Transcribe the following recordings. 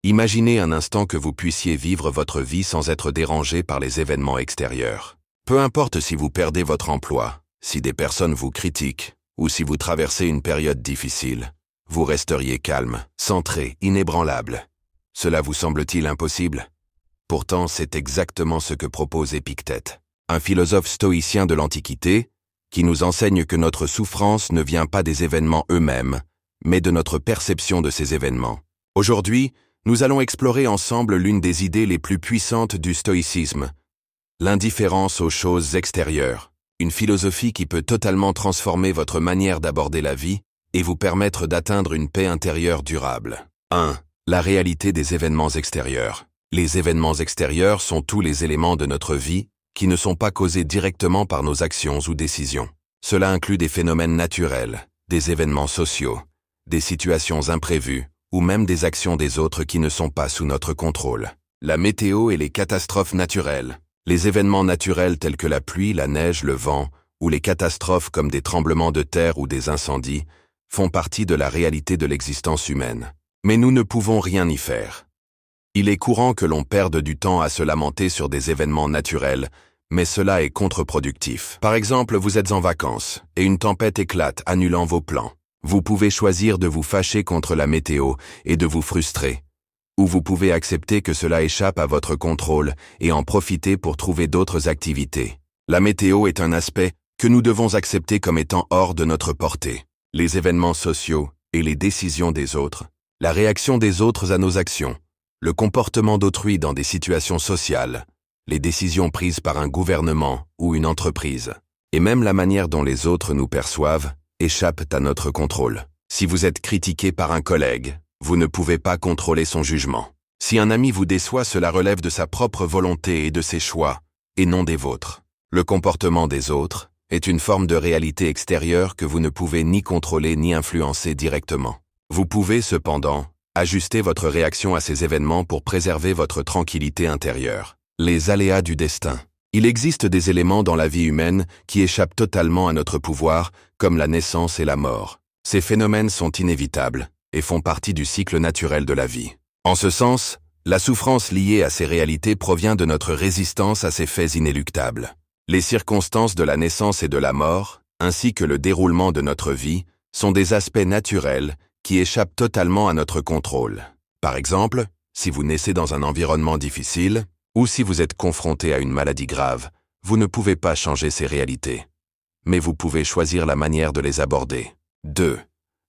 Imaginez un instant que vous puissiez vivre votre vie sans être dérangé par les événements extérieurs. Peu importe si vous perdez votre emploi, si des personnes vous critiquent, ou si vous traversez une période difficile, vous resteriez calme, centré, inébranlable. Cela vous semble-t-il impossible? Pourtant, c'est exactement ce que propose Épictète, un philosophe stoïcien de l'Antiquité, qui nous enseigne que notre souffrance ne vient pas des événements eux-mêmes, mais de notre perception de ces événements. Aujourd'hui, nous allons explorer ensemble l'une des idées les plus puissantes du stoïcisme, l'indifférence aux choses extérieures, une philosophie qui peut totalement transformer votre manière d'aborder la vie et vous permettre d'atteindre une paix intérieure durable. 1. La réalité des événements extérieurs. Les événements extérieurs sont tous les éléments de notre vie qui ne sont pas causés directement par nos actions ou décisions. Cela inclut des phénomènes naturels, des événements sociaux, des situations imprévues ou même des actions des autres qui ne sont pas sous notre contrôle. La météo et les catastrophes naturelles. Les événements naturels tels que la pluie, la neige, le vent, ou les catastrophes comme des tremblements de terre ou des incendies, font partie de la réalité de l'existence humaine. Mais nous ne pouvons rien y faire. Il est courant que l'on perde du temps à se lamenter sur des événements naturels, mais cela est contre-productif. Par exemple, vous êtes en vacances, et une tempête éclate, annulant vos plans. Vous pouvez choisir de vous fâcher contre la météo et de vous frustrer. Ou vous pouvez accepter que cela échappe à votre contrôle et en profiter pour trouver d'autres activités. La météo est un aspect que nous devons accepter comme étant hors de notre portée. Les événements sociaux et les décisions des autres, la réaction des autres à nos actions, le comportement d'autrui dans des situations sociales, les décisions prises par un gouvernement ou une entreprise, et même la manière dont les autres nous perçoivent, échappent à notre contrôle. Si vous êtes critiqué par un collègue, vous ne pouvez pas contrôler son jugement. Si un ami vous déçoit, cela relève de sa propre volonté et de ses choix, et non des vôtres. Le comportement des autres est une forme de réalité extérieure que vous ne pouvez ni contrôler ni influencer directement. Vous pouvez, cependant, ajuster votre réaction à ces événements pour préserver votre tranquillité intérieure. Les aléas du destin. Il existe des éléments dans la vie humaine qui échappent totalement à notre pouvoir, comme la naissance et la mort. Ces phénomènes sont inévitables et font partie du cycle naturel de la vie. En ce sens, la souffrance liée à ces réalités provient de notre résistance à ces faits inéluctables. Les circonstances de la naissance et de la mort, ainsi que le déroulement de notre vie, sont des aspects naturels qui échappent totalement à notre contrôle. Par exemple, si vous naissez dans un environnement difficile, ou si vous êtes confronté à une maladie grave, vous ne pouvez pas changer ces réalités. Mais vous pouvez choisir la manière de les aborder. 2.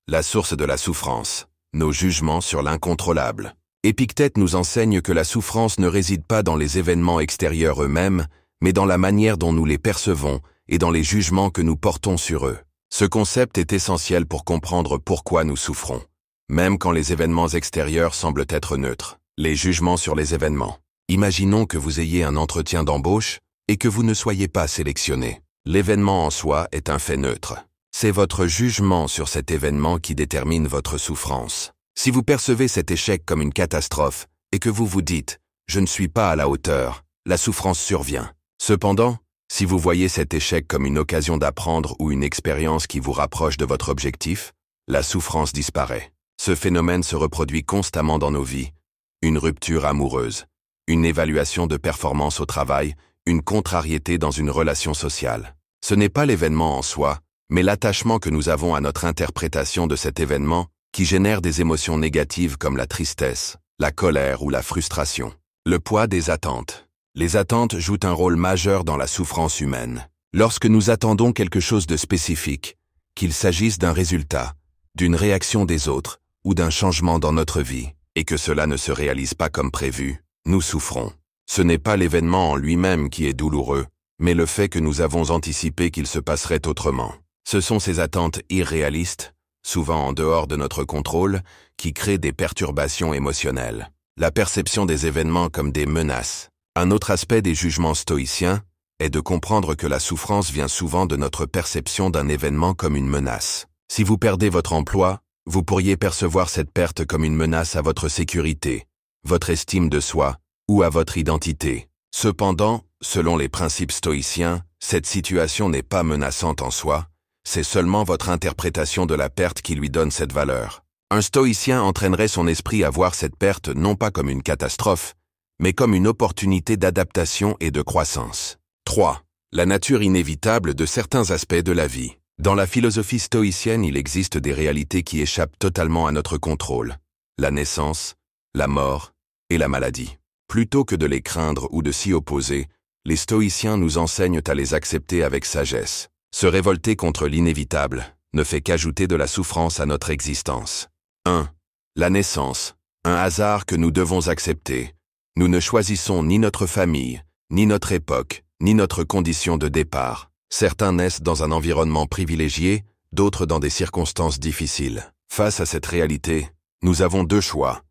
La source de la souffrance, nos jugements sur l'incontrôlable. Épictète nous enseigne que la souffrance ne réside pas dans les événements extérieurs eux-mêmes, mais dans la manière dont nous les percevons et dans les jugements que nous portons sur eux. Ce concept est essentiel pour comprendre pourquoi nous souffrons, même quand les événements extérieurs semblent être neutres. Les jugements sur les événements. Imaginons que vous ayez un entretien d'embauche et que vous ne soyez pas sélectionné. L'événement en soi est un fait neutre. C'est votre jugement sur cet événement qui détermine votre souffrance. Si vous percevez cet échec comme une catastrophe et que vous vous dites « je ne suis pas à la hauteur », la souffrance survient. Cependant, si vous voyez cet échec comme une occasion d'apprendre ou une expérience qui vous rapproche de votre objectif, la souffrance disparaît. Ce phénomène se reproduit constamment dans nos vies. Une rupture amoureuse, une évaluation de performance au travail, une contrariété dans une relation sociale. Ce n'est pas l'événement en soi, mais l'attachement que nous avons à notre interprétation de cet événement qui génère des émotions négatives comme la tristesse, la colère ou la frustration. Le poids des attentes. Les attentes jouent un rôle majeur dans la souffrance humaine. Lorsque nous attendons quelque chose de spécifique, qu'il s'agisse d'un résultat, d'une réaction des autres ou d'un changement dans notre vie, et que cela ne se réalise pas comme prévu, nous souffrons. Ce n'est pas l'événement en lui-même qui est douloureux, mais le fait que nous avons anticipé qu'il se passerait autrement. Ce sont ces attentes irréalistes, souvent en dehors de notre contrôle, qui créent des perturbations émotionnelles. La perception des événements comme des menaces. Un autre aspect des jugements stoïciens est de comprendre que la souffrance vient souvent de notre perception d'un événement comme une menace. Si vous perdez votre emploi, vous pourriez percevoir cette perte comme une menace à votre sécurité, votre estime de soi ou à votre identité. Cependant, selon les principes stoïciens, cette situation n'est pas menaçante en soi, c'est seulement votre interprétation de la perte qui lui donne cette valeur. Un stoïcien entraînerait son esprit à voir cette perte non pas comme une catastrophe, mais comme une opportunité d'adaptation et de croissance. 3. La nature inévitable de certains aspects de la vie. Dans la philosophie stoïcienne, il existe des réalités qui échappent totalement à notre contrôle. La naissance, la mort et la maladie. Plutôt que de les craindre ou de s'y opposer, les stoïciens nous enseignent à les accepter avec sagesse. Se révolter contre l'inévitable ne fait qu'ajouter de la souffrance à notre existence. 1. La naissance, un hasard que nous devons accepter. Nous ne choisissons ni notre famille, ni notre époque, ni notre condition de départ. Certains naissent dans un environnement privilégié, d'autres dans des circonstances difficiles. Face à cette réalité, nous avons deux choix.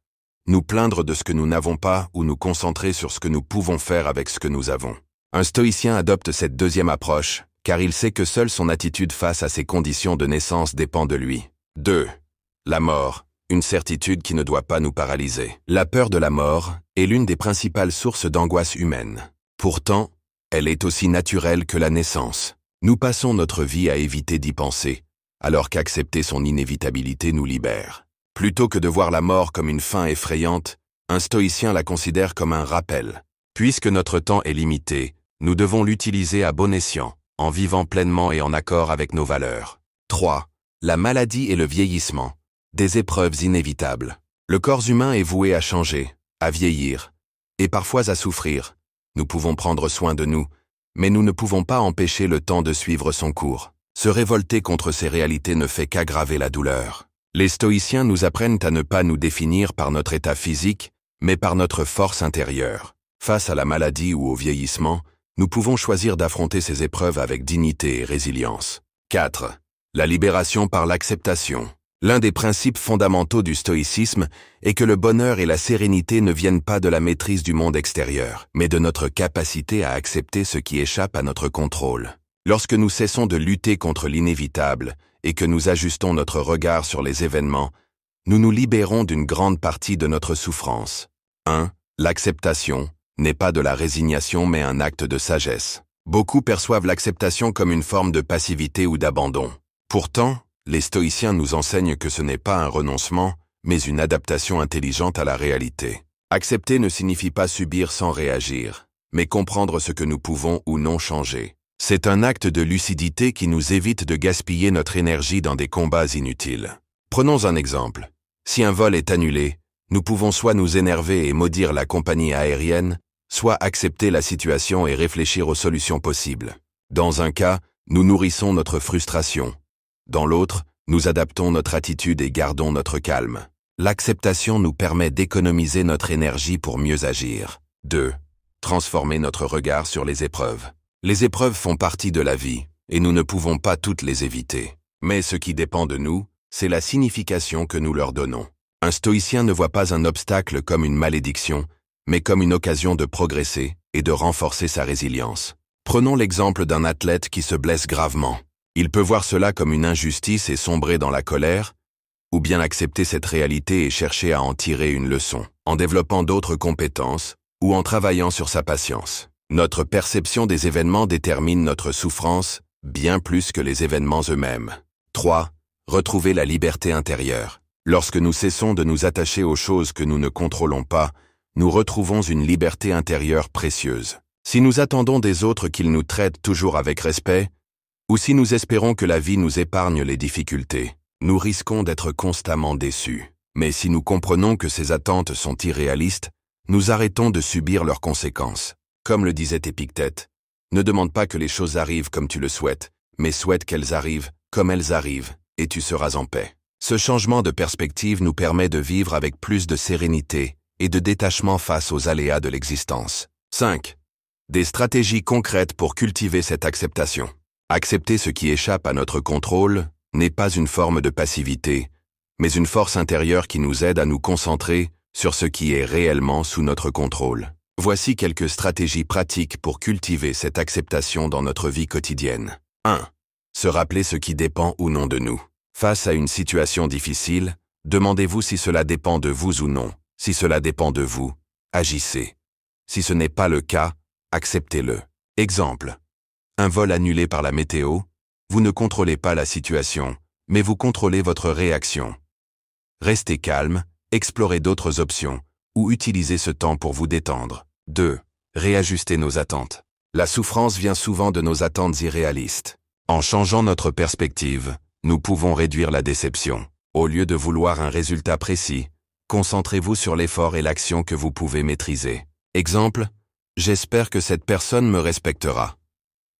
Nous plaindre de ce que nous n'avons pas ou nous concentrer sur ce que nous pouvons faire avec ce que nous avons. Un stoïcien adopte cette deuxième approche, car il sait que seule son attitude face à ses conditions de naissance dépend de lui. 2. La mort, une certitude qui ne doit pas nous paralyser. La peur de la mort est l'une des principales sources d'angoisse humaine. Pourtant, elle est aussi naturelle que la naissance. Nous passons notre vie à éviter d'y penser, alors qu'accepter son inévitabilité nous libère. Plutôt que de voir la mort comme une fin effrayante, un stoïcien la considère comme un rappel. Puisque notre temps est limité, nous devons l'utiliser à bon escient, en vivant pleinement et en accord avec nos valeurs. 3. La maladie et le vieillissement. Des épreuves inévitables. Le corps humain est voué à changer, à vieillir, et parfois à souffrir. Nous pouvons prendre soin de nous, mais nous ne pouvons pas empêcher le temps de suivre son cours. Se révolter contre ces réalités ne fait qu'aggraver la douleur. Les stoïciens nous apprennent à ne pas nous définir par notre état physique, mais par notre force intérieure. Face à la maladie ou au vieillissement, nous pouvons choisir d'affronter ces épreuves avec dignité et résilience. 4. La libération par l'acceptation. L'un des principes fondamentaux du stoïcisme est que le bonheur et la sérénité ne viennent pas de la maîtrise du monde extérieur, mais de notre capacité à accepter ce qui échappe à notre contrôle. Lorsque nous cessons de lutter contre l'inévitable et que nous ajustons notre regard sur les événements, nous nous libérons d'une grande partie de notre souffrance. 1. L'acceptation n'est pas de la résignation mais un acte de sagesse. Beaucoup perçoivent l'acceptation comme une forme de passivité ou d'abandon. Pourtant, les stoïciens nous enseignent que ce n'est pas un renoncement, mais une adaptation intelligente à la réalité. Accepter ne signifie pas subir sans réagir, mais comprendre ce que nous pouvons ou non changer. C'est un acte de lucidité qui nous évite de gaspiller notre énergie dans des combats inutiles. Prenons un exemple. Si un vol est annulé, nous pouvons soit nous énerver et maudire la compagnie aérienne, soit accepter la situation et réfléchir aux solutions possibles. Dans un cas, nous nourrissons notre frustration. Dans l'autre, nous adaptons notre attitude et gardons notre calme. L'acceptation nous permet d'économiser notre énergie pour mieux agir. 2. Transformer notre regard sur les épreuves. Les épreuves font partie de la vie, et nous ne pouvons pas toutes les éviter. Mais ce qui dépend de nous, c'est la signification que nous leur donnons. Un stoïcien ne voit pas un obstacle comme une malédiction, mais comme une occasion de progresser et de renforcer sa résilience. Prenons l'exemple d'un athlète qui se blesse gravement. Il peut voir cela comme une injustice et sombrer dans la colère, ou bien accepter cette réalité et chercher à en tirer une leçon, en développant d'autres compétences ou en travaillant sur sa patience. Notre perception des événements détermine notre souffrance bien plus que les événements eux-mêmes. 3. Retrouver la liberté intérieure. Lorsque nous cessons de nous attacher aux choses que nous ne contrôlons pas, nous retrouvons une liberté intérieure précieuse. Si nous attendons des autres qu'ils nous traitent toujours avec respect, ou si nous espérons que la vie nous épargne les difficultés, nous risquons d'être constamment déçus. Mais si nous comprenons que ces attentes sont irréalistes, nous arrêtons de subir leurs conséquences. Comme le disait Épictète, ne demande pas que les choses arrivent comme tu le souhaites, mais souhaite qu'elles arrivent comme elles arrivent, et tu seras en paix. Ce changement de perspective nous permet de vivre avec plus de sérénité et de détachement face aux aléas de l'existence. 5. Des stratégies concrètes pour cultiver cette acceptation. Accepter ce qui échappe à notre contrôle n'est pas une forme de passivité, mais une force intérieure qui nous aide à nous concentrer sur ce qui est réellement sous notre contrôle. Voici quelques stratégies pratiques pour cultiver cette acceptation dans notre vie quotidienne. 1. Se rappeler ce qui dépend ou non de nous. Face à une situation difficile, demandez-vous si cela dépend de vous ou non. Si cela dépend de vous, agissez. Si ce n'est pas le cas, acceptez-le. Exemple. Un vol annulé par la météo, vous ne contrôlez pas la situation, mais vous contrôlez votre réaction. Restez calme, explorez d'autres options, ou utilisez ce temps pour vous détendre. 2. Réajuster nos attentes. La souffrance vient souvent de nos attentes irréalistes. En changeant notre perspective, nous pouvons réduire la déception. Au lieu de vouloir un résultat précis, concentrez-vous sur l'effort et l'action que vous pouvez maîtriser. Exemple, j'espère que cette personne me respectera.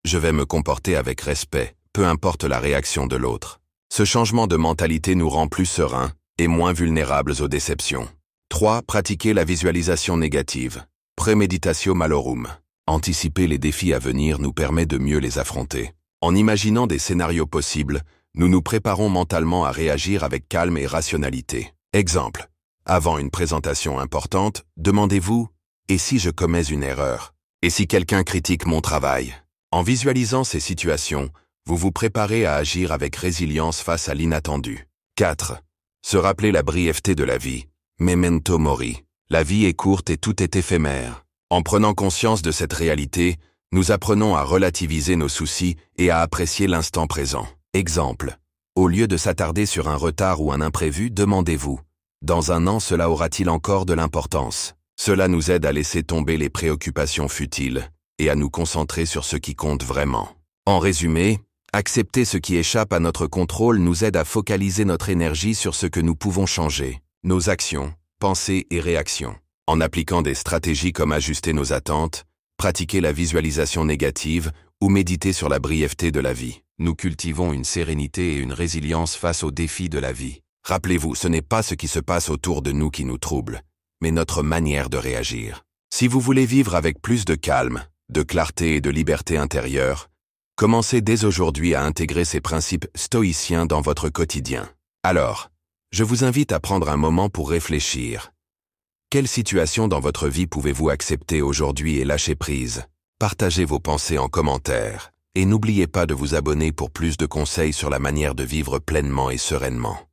Je vais me comporter avec respect, peu importe la réaction de l'autre. Ce changement de mentalité nous rend plus sereins et moins vulnérables aux déceptions. 3. Pratiquer la visualisation négative. Premeditatio malorum. Anticiper les défis à venir nous permet de mieux les affronter. En imaginant des scénarios possibles, nous nous préparons mentalement à réagir avec calme et rationalité. Exemple. Avant une présentation importante, demandez-vous « Et si je commets une erreur ? Et si quelqu'un critique mon travail ?» En visualisant ces situations, vous vous préparez à agir avec résilience face à l'inattendu. 4. Se rappeler la brièveté de la vie. Memento mori. La vie est courte et tout est éphémère. En prenant conscience de cette réalité, nous apprenons à relativiser nos soucis et à apprécier l'instant présent. Exemple. Au lieu de s'attarder sur un retard ou un imprévu, demandez-vous « Dans un an, cela aura-t-il encore de l'importance ?» Cela nous aide à laisser tomber les préoccupations futiles et à nous concentrer sur ce qui compte vraiment. En résumé, accepter ce qui échappe à notre contrôle nous aide à focaliser notre énergie sur ce que nous pouvons changer, nos actions, pensées et réactions. En appliquant des stratégies comme ajuster nos attentes, pratiquer la visualisation négative ou méditer sur la brièveté de la vie, nous cultivons une sérénité et une résilience face aux défis de la vie. Rappelez-vous, ce n'est pas ce qui se passe autour de nous qui nous trouble, mais notre manière de réagir. Si vous voulez vivre avec plus de calme, de clarté et de liberté intérieure, commencez dès aujourd'hui à intégrer ces principes stoïciens dans votre quotidien. Alors, je vous invite à prendre un moment pour réfléchir. Quelle situation dans votre vie pouvez-vous accepter aujourd'hui et lâcher prise? Partagez vos pensées en commentaire et n'oubliez pas de vous abonner pour plus de conseils sur la manière de vivre pleinement et sereinement.